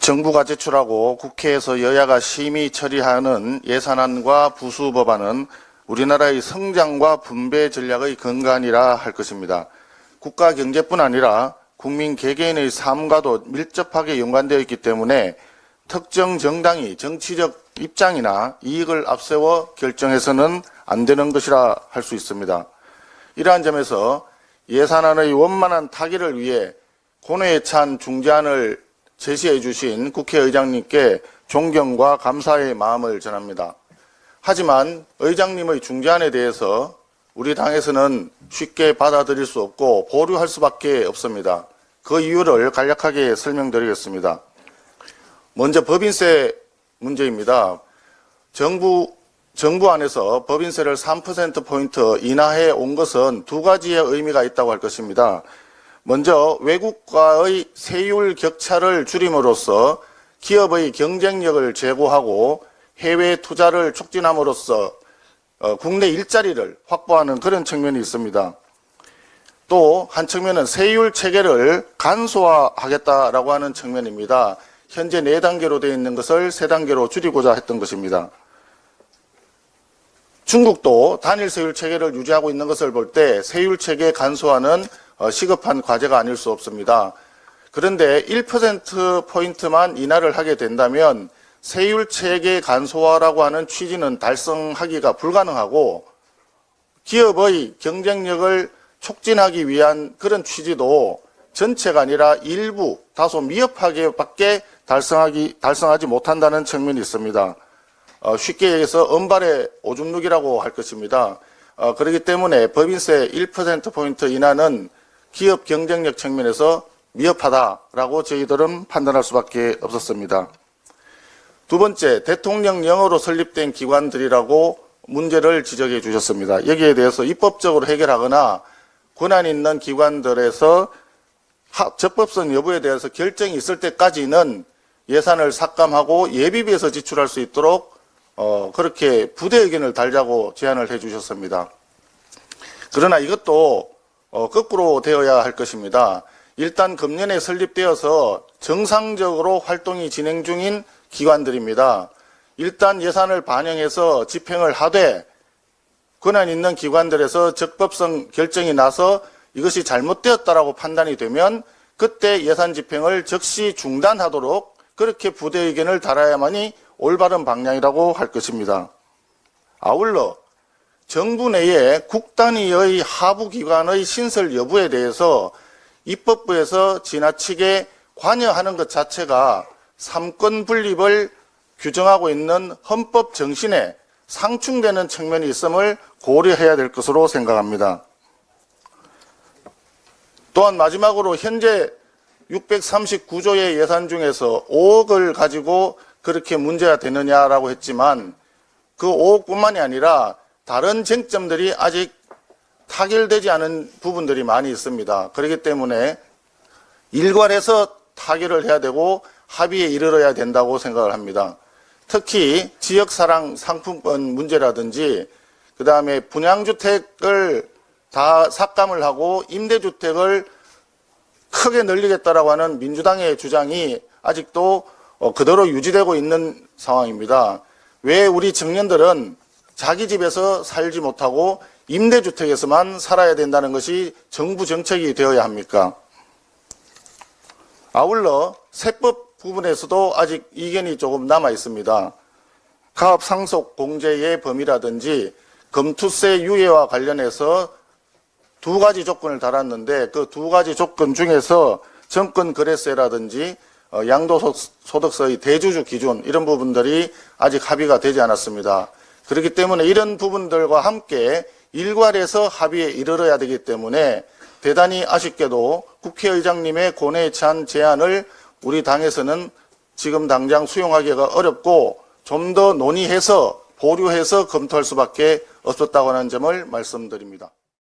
정부가 제출하고 국회에서 여야가 심의 처리하는 예산안과 부수법안은 우리나라의 성장과 분배 전략의 근간이라 할 것입니다. 국가 경제뿐 아니라 국민 개개인의 삶과도 밀접하게 연관되어 있기 때문에 특정 정당이 정치적 입장이나 이익을 앞세워 결정해서는 안 되는 것이라 할 수 있습니다. 이러한 점에서 예산안의 원만한 타결을 위해 고뇌에 찬 중재안을 제시해 주신 국회의장님께 존경과 감사의 마음을 전합니다. 하지만 의장님의 중재안에 대해서 우리 당에서는 쉽게 받아들일 수 없고 보류할 수밖에 없습니다. 그 이유를 간략하게 설명드리겠습니다. 먼저 법인세 문제입니다. 정부 안에서 법인세를 3%포인트 인하해 온 것은 두 가지의 의미가 있다고 할 것입니다. 먼저 외국과의 세율 격차를 줄임으로써 기업의 경쟁력을 제고하고 해외 투자를 촉진함으로써 국내 일자리를 확보하는 그런 측면이 있습니다. 또 한 측면은 세율 체계를 간소화하겠다라고 하는 측면입니다. 현재 4단계로 되어 있는 것을 3단계로 줄이고자 했던 것입니다. 중국도 단일 세율 체계를 유지하고 있는 것을 볼 때 세율 체계 간소화는 시급한 과제가 아닐 수 없습니다. 그런데 1%포인트만 인하를 하게 된다면 세율 체계 간소화라고 하는 취지는 달성하기가 불가능하고 기업의 경쟁력을 촉진하기 위한 그런 취지도 전체가 아니라 일부 다소 미흡하게밖에 달성하지 못한다는 측면이 있습니다. 쉽게 얘기해서 은발의 오줌누기라고 할 것입니다. 그렇기 때문에 법인세 1%포인트 인하는 기업 경쟁력 측면에서 미흡하다라고 저희들은 판단할 수밖에 없었습니다. 두 번째, 대통령령으로 설립된 기관들이라고 문제를 지적해 주셨습니다. 여기에 대해서 입법적으로 해결하거나 권한 있는 기관들에서 적법성 여부에 대해서 결정이 있을 때까지는 예산을 삭감하고 예비비에서 지출할 수 있도록 그렇게 부대 의견을 달자고 제안을 해 주셨습니다. 그러나 이것도 거꾸로 되어야 할 것입니다. 일단 금년에 설립되어서 정상적으로 활동이 진행 중인 기관들입니다. 일단 예산을 반영해서 집행을 하되 권한 있는 기관들에서 적법성 결정이 나서 이것이 잘못되었다라고 판단이 되면 그때 예산 집행을 즉시 중단하도록 그렇게 부대 의견을 달아야만이 올바른 방향이라고 할 것입니다. 아울러 정부 내에 국단위의 하부기관의 신설 여부에 대해서 입법부에서 지나치게 관여하는 것 자체가 삼권 분립을 규정하고 있는 헌법 정신에 상충되는 측면이 있음을 고려해야 될 것으로 생각합니다. 또한 마지막으로 현재 639조의 예산 중에서 5억을 가지고 그렇게 문제가 되느냐라고 했지만 그 5억뿐만이 아니라 다른 쟁점들이 아직 타결되지 않은 부분들이 많이 있습니다. 그렇기 때문에 일괄해서 타결을 해야 되고 합의에 이르러야 된다고 생각을 합니다. 특히 지역사랑 상품권 문제라든지 그 다음에 분양주택을 다 삭감을 하고 임대주택을 크게 늘리겠다라고 하는 민주당의 주장이 아직도 그대로 유지되고 있는 상황입니다. 왜 우리 청년들은 자기 집에서 살지 못하고 임대주택에서만 살아야 된다는 것이 정부 정책이 되어야 합니까? 아울러 세법 부분에서도 아직 이견이 조금 남아 있습니다. 가업 상속 공제의 범위라든지 검투세 유예와 관련해서 두 가지 조건을 달았는데 그 두 가지 조건 중에서 정권거래세라든지 양도소득세의 대주주 기준 이런 부분들이 아직 합의가 되지 않았습니다. 그렇기 때문에 이런 부분들과 함께 일괄해서 합의에 이르러야 되기 때문에 대단히 아쉽게도 국회의장님의 고뇌에 찬 제안을 우리 당에서는 지금 당장 수용하기가 어렵고 좀 더 논의해서 보류해서 검토할 수밖에 없었다고 하는 점을 말씀드립니다.